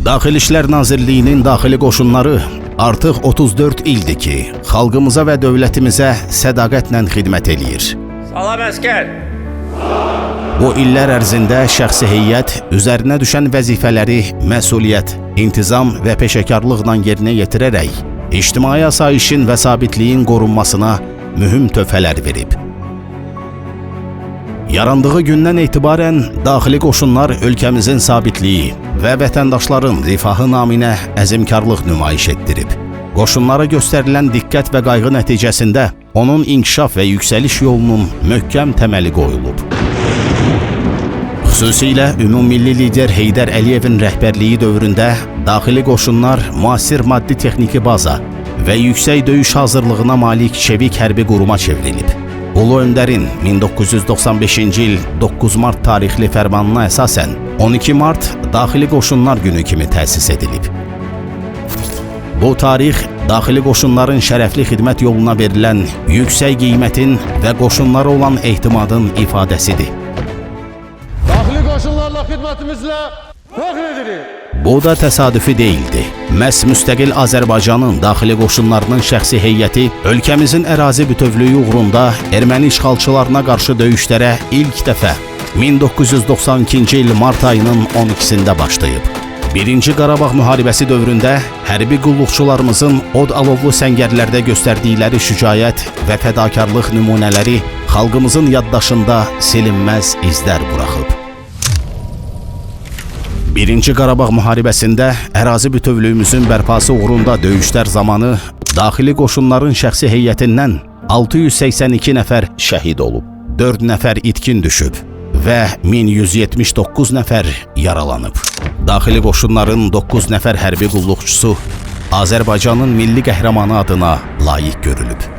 Daxili İşlər Nazirliyinin daxili qoşunları artıq 34 ildir ki, xalqımıza və dövlətimizə sədaqətlə xidmət eləyir. Salam əskər! Bu illər ərzində şəxsi heyət üzərinə düşən vəzifələri məsuliyyət, intizam və peşəkarlıqla yerinə yetirərək, ictimai asayişin və sabitliyin qorunmasına mühüm töhfələr verib. Yarandığı gündən etibarən daxili qoşunlar ölkəmizin sabitliyi və vətəndaşların rifahı naminə əzmkarlıq nümayiş etdirib. Qoşunlara göstərilən diqqət və qayğı nəticəsində onun inkişaf və yüksəliş yolunun möhkəm təməli qoyulub. Xüsusilə ümummilli lider Heydər Əliyevin rəhbərliyi dövründə daxili qoşunlar müasir maddi-texniki baza və yüksək döyüş hazırlığına malik çevik hərbi quruma çevrilib. Ulu Öndərin 1995-ci il 9 mart tarixli fərmanına əsasən 12 mart Daxili Qoşunlar Günü kimi təsis edilib. Bu tarix, daxili qoşunların şərəfli xidmət yoluna verilən yüksək qiymətin və qoşunlara olan ehtimadın ifadəsidir. Daxili qoşunlarla xidmətimizlə fəxr edirik. Bu da təsadüfi deyildi. Məhz müstəqil Azərbaycanın daxili qoşunlarının şəxsi heyəti ölkəmizin ərazi bütövlüyü uğrunda erməni işğalçılarına qarşı döyüşlərə ilk dəfə 1992-ci il mart ayının 12-sində başlayıb. 1-ci Qarabağ müharibəsi dövründə hərbi qulluqçularımızın od alovlu səngərlərdə göstərdikləri şücaət və fədakarlıq nümunələri xalqımızın yaddaşında silinməz izlər buraxıb. 1-ci Qarabağ müharibəsində ərazi bütövlüyümüzün bərpası uğrunda döyüşlər zamanı daxili qoşunların şəxsi heyətindən 682 nəfər şəhid olub, 4 nəfər itkin düşüb və 1179 nəfər yaralanıb. Daxili qoşunların 9 nəfər hərbi qulluqçusu Azərbaycanın milli qəhrəmanı adına layiq görülüb.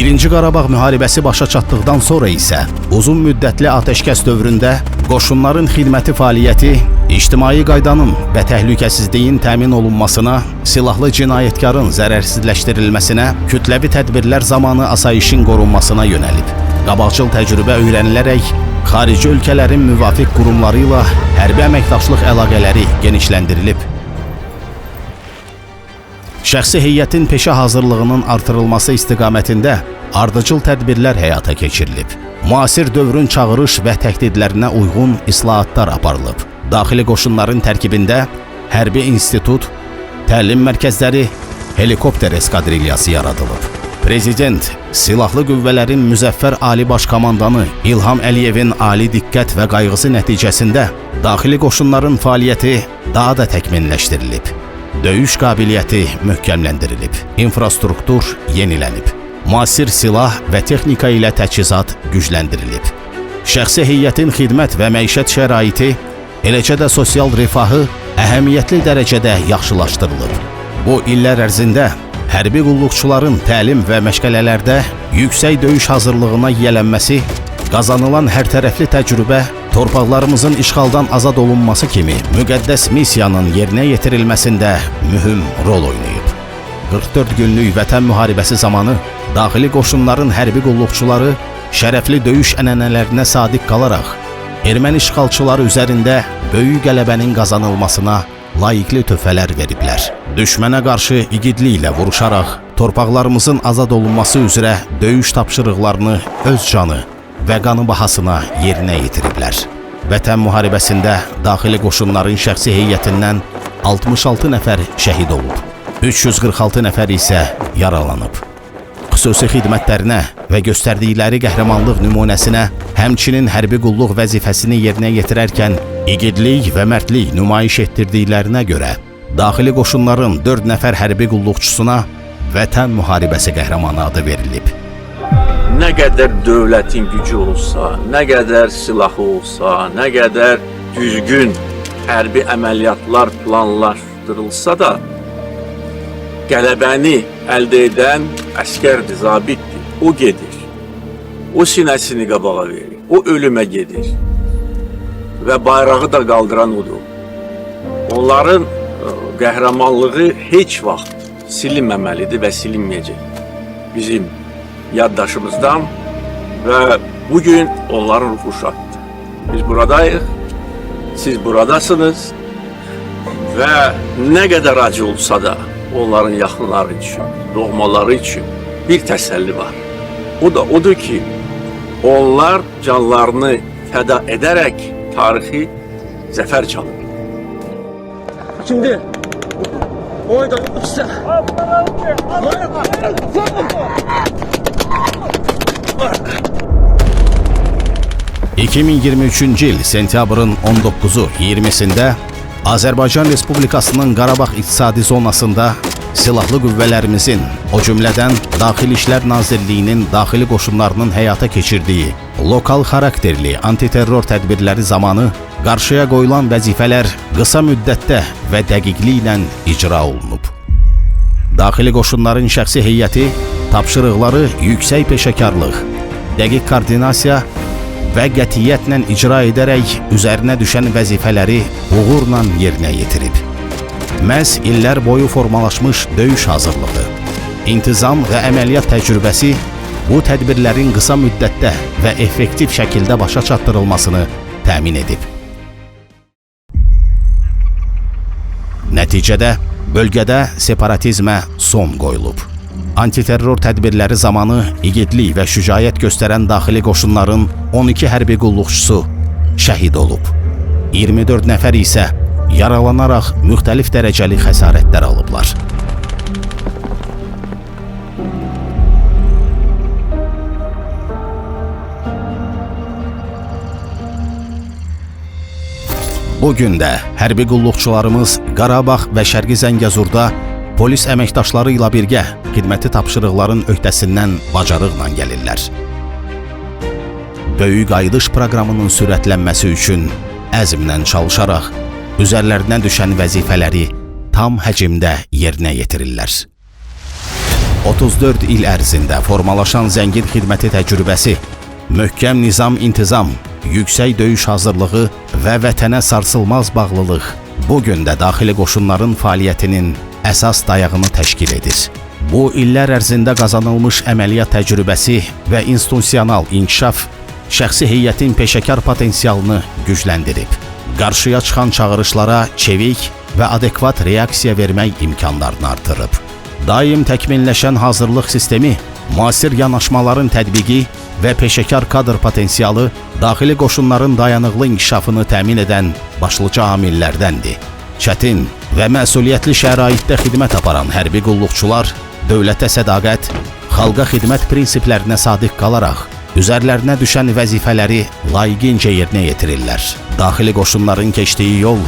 1-ci Qarabağ müharibəsi başa çatdıqdan sonra isə uzun müddətli atəşkəs dövründə qoşunların xidməti fəaliyyəti ictimai qaydanın və təhlükəsizliyin təmin olunmasına, silahlı cinayətkarın zərərsizləşdirilməsinə, kütləvi tədbirlər zamanı asayişin qorunmasına yönəlib. Qabaqcıl təcrübə öyrənilərək xarici ölkələrin müvafiq qurumları ilə hərbi əməkdaşlıq əlaqələri genişləndirilib. Şəxsi heyətin peşə hazırlığının artırılması istiqamətində ardıcıl tədbirlər həyata keçirilib. Müasir dövrün çağırış və təhdidlərinə uyğun islahatlar aparılıb. Daxili qoşunların tərkibində hərbi institut, təlim mərkəzləri, helikopter eskadrilyası yaradılıb. Prezident, silahlı qüvvələrin müzəffər Ali Baş Komandanı İlham Əliyevin ali diqqət və qayğısı nəticəsində daxili qoşunların fəaliyyəti daha da təkmilləşdirilib. Döyüş qabiliyyəti möhkəmləndirilib, infrastruktur yenilənib, müasir silah və texnika ilə təchizat gücləndirilib. Şəxsi heyətin xidmət və məişət şəraiti, eləcə də sosial rifahı əhəmiyyətli dərəcədə yaxşılaşdırılıb. Bu illər ərzində hərbi qulluqçuların təlim və məşğələlərdə yüksək döyüş hazırlığına yiyələnməsi, qazanılan hərtərəfli təcrübə, torpaqlarımızın işğaldan azad olunması kimi müqəddəs missiyanın yerinə yetirilməsində mühüm rol oynayıb. 44 günlük vətən müharibəsi zamanı daxili qoşunların hərbi qulluqçuları şərəfli döyüş ənənələrinə sadiq qalaraq erməni işğalçıları üzərində böyük qələbənin qazanılmasına layiqli töhfələr veriblər. Düşmənə qarşı igidliklə vuruşaraq torpaqlarımızın azad olunması üzrə döyüş tapşırıqlarını öz canı və qanı bahasına yerinə yetiriblər. Vətən müharibəsində daxili qoşunların şəxsi heyətindən 66 nəfər şəhid olub, 346 nəfər isə yaralanıb. Xüsusi xidmətlərinə və göstərdikləri qəhrəmanlıq nümunəsinə, həmçinin hərbi qulluq vəzifəsini yerinə yetirərkən igidlik və mərdlik nümayiş etdirdiklərinə görə daxili qoşunların 4 nəfər hərbi qulluqçusuna Vətən müharibəsi qəhrəmanı adı verilib. Nə qədər dövlətin gücü olsa, nə qədər silahı olsa, nə qədər düzgün hərbi əməliyyatlar planlaşdırılsa da, qələbəni əldə edən əskərdir, zabitdir. O gedir. O sinəsini qabağa verir. O ölümə gedir. Və bayrağı da qaldıran odur. Onların qəhrəmanlığı heç vaxt silinməməlidir və silinməyəcək. Bizim yaddaşımızdan ve bugün onların ruhu şaddır. Biz buradayız, siz buradasınız ve ne kadar acı olsa da onların yakınları için, doğmaları için bir teselli var. O da odur ki onlar canlarını feda ederek tarihi zafer çalır. Şimdi oyda uçsa. 2023-cü il sentyabrın 19-u 20-sində Azərbaycan Respublikasının Qarabağ İqtisadi Zonasında silahlı qüvvələrimizin, o cümlədən Daxili İşlər Nazirliyinin daxili qoşunlarının həyata keçirdiyi lokal xarakterli antiterror tədbirləri zamanı qarşıya qoyulan vəzifələr qısa müddətdə və dəqiqliklə icra olunub. Daxili qoşunların şəxsi heyəti tapşırıqları yüksək peşəkarlıq, dəqiq koordinasiya və qətiyyətlə icra edərək üzərinə düşən vəzifələri uğurla yerinə yetirib. Məhz illər boyu formalaşmış döyüş hazırlığı, intizam və əməliyyat təcrübəsi bu tədbirlərin qısa müddətdə və effektiv şəkildə başa çatdırılmasını təmin edib. Nəticədə bölgədə separatizmə son qoyulub. Antiterror tədbirləri zamanı igidlik və şücaət göstərən daxili qoşunların 12 hərbi qulluqçusu şəhid olub. 24 nəfər isə yaralanaraq müxtəlif dərəcəli xəsarətlər alıblar. Bugün də hərbi qulluqçularımız Qarabağ və Şərqi Zəngəzurda polis əməkdaşları ilə birgə xidməti tapşırıqların öhdəsindən bacarıqla gəlirlər. Böyük qayıdış proqramının sürətlənməsi üçün əzmlə çalışaraq üzərlərinə düşən vəzifələri tam həcmdə yerinə yetirirlər. 34 il ərzində formalaşan zəngin xidməti təcrübəsi, möhkəm nizam-intizam, yüksək döyüş hazırlığı və vətənə sarsılmaz bağlılıq bugün də daxili qoşunların fəaliyyətinin əsas dayağını təşkil edir. Bu illər ərzində qazanılmış əməliyyat təcrübəsi və institusional inkişaf şəxsi heyətin peşəkar potensialını gücləndirib. Qarşıya çıxan çağırışlara çevik və adekvat reaksiya vermək imkanlarını artırıb. Daim təkmilləşən hazırlıq sistemi, müasir yanaşmaların tətbiqi və peşəkar kadr potensialı daxili qoşunların dayanıqlı inkişafını təmin edən başlıca amillərdəndir. Çətin və məsuliyyətli şəraitdə xidmət aparan hərbi qulluqçular dövlətə sədaqət, xalqa xidmət prinsiplərinə sadiq qalaraq üzərlərinə düşən vəzifələri layiqincə yerinə yetirirlər. Daxili qoşunların keçdiyi yol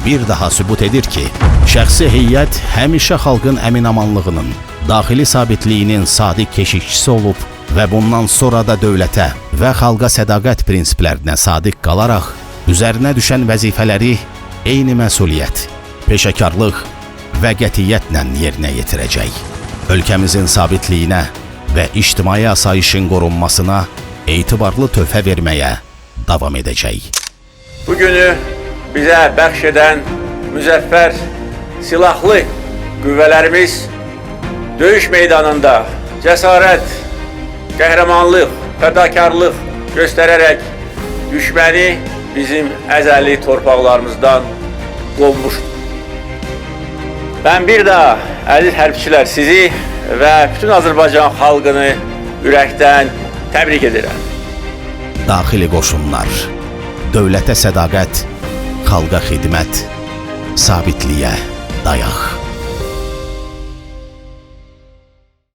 bir daha sübut edir ki, şəxsi heyət həmişə xalqın əminamanlığının, daxili sabitliyinin sadiq keşikçisi olub və bundan sonra da dövlətə və xalqa sədaqət prinsiplərinə sadiq qalaraq üzərinə düşən vəzifələri eyni məsuliyyət, peşəkarlıq və qətiyyətlə yerinə yetirəcək. Ölkəmizin sabitliyinə və ictimai asayişin qorunmasına etibarlı töhfə verməyə davam edəcək. Bugünü bizə bəxş edən müzəffər silahlı qüvvələrimiz döyüş meydanında cəsarət, qəhrəmanlıq, fədakarlıq göstərərək düşməni bizim əzəli torpaqlarımızdan qovmuşdur. Ben bir daha əziz hərbçilər sizi və bütün Azərbaycan xalqını ürəkdən təbrik edirəm. Daxili qoşunlar, dövlətə sədaqət, xalqa xidmət, sabitliyə dayaq.